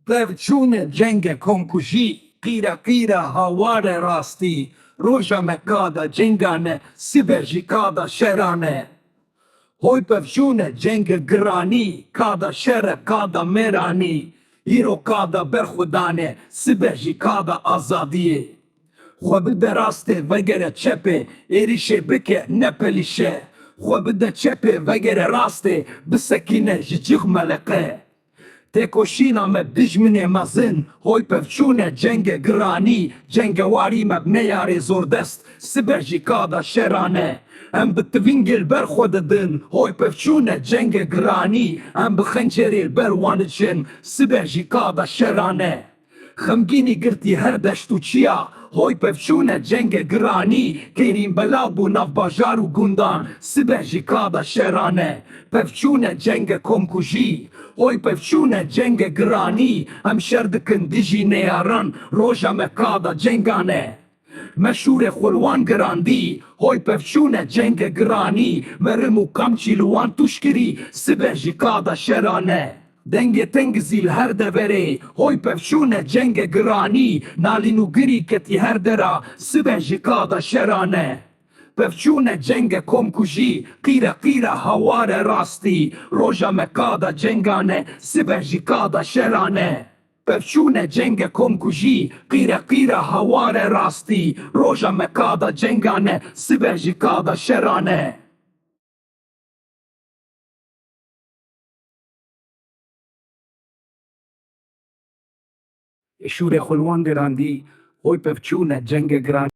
Pevçûn cengê komkujî, Qîreqîr hawar rastî, Roja me Qada cengan, Sibeh jî Qada şeran. Hoy pevçûn cengê giranî, Qada şer Qada mêranî, îro Qada berxwedanê, Sibeh jî Qada azadiyê. Xwe bide rastê vegere çepê, Êrîşê bike nepelişe, Xwe bide çepê vegere rastê, Bisekine ji cix meleqe. Têkoşîna me dijminê mezin, Hoy pevçûn cengê giranî, Cengewarî me neyarê zordest, Sibeh jî Qada şeran. Em bi tivingê berxwe didin, Hoy pevçûn cengê giranî, Em bi xencerê ber wan diçin, Sibeh jî Qada şeran. Xemgînî girtî her deşt û çiya, Hoy pevçûn cengê giranî, Kêrîn belav bû nav bajar û gundan, Sibeh jî Qada şeran. Pevçûn cengê komkujî, Hoy pevçûn cengê giranî, Em şer dikin dijî neyarê, Roja me Qada cengan. Meşûrê xwe girandî, Hoy pevçûn cengê giranî, Merim û kamçî li wan tûş kirî, Sibeh jî Qada şeran. Dengê tengizî li her deverê, Hoy pevçûn cengê giranî, Nalîn û girî ketî her dera, Sibeh jî Qada şeran. Pevçûn cengê komkujî, Qîreqîr hawar rastî, Roja me Qada cengan, Sibeh jî Qada şeran. Pevçûn cengê komkujî, Qîreqîr hawar rastî, Roja me Qada cengan, Sibeh jî Qada şeran. Meşûrê xwe girandî, Hoy pevçûn cengê giranî.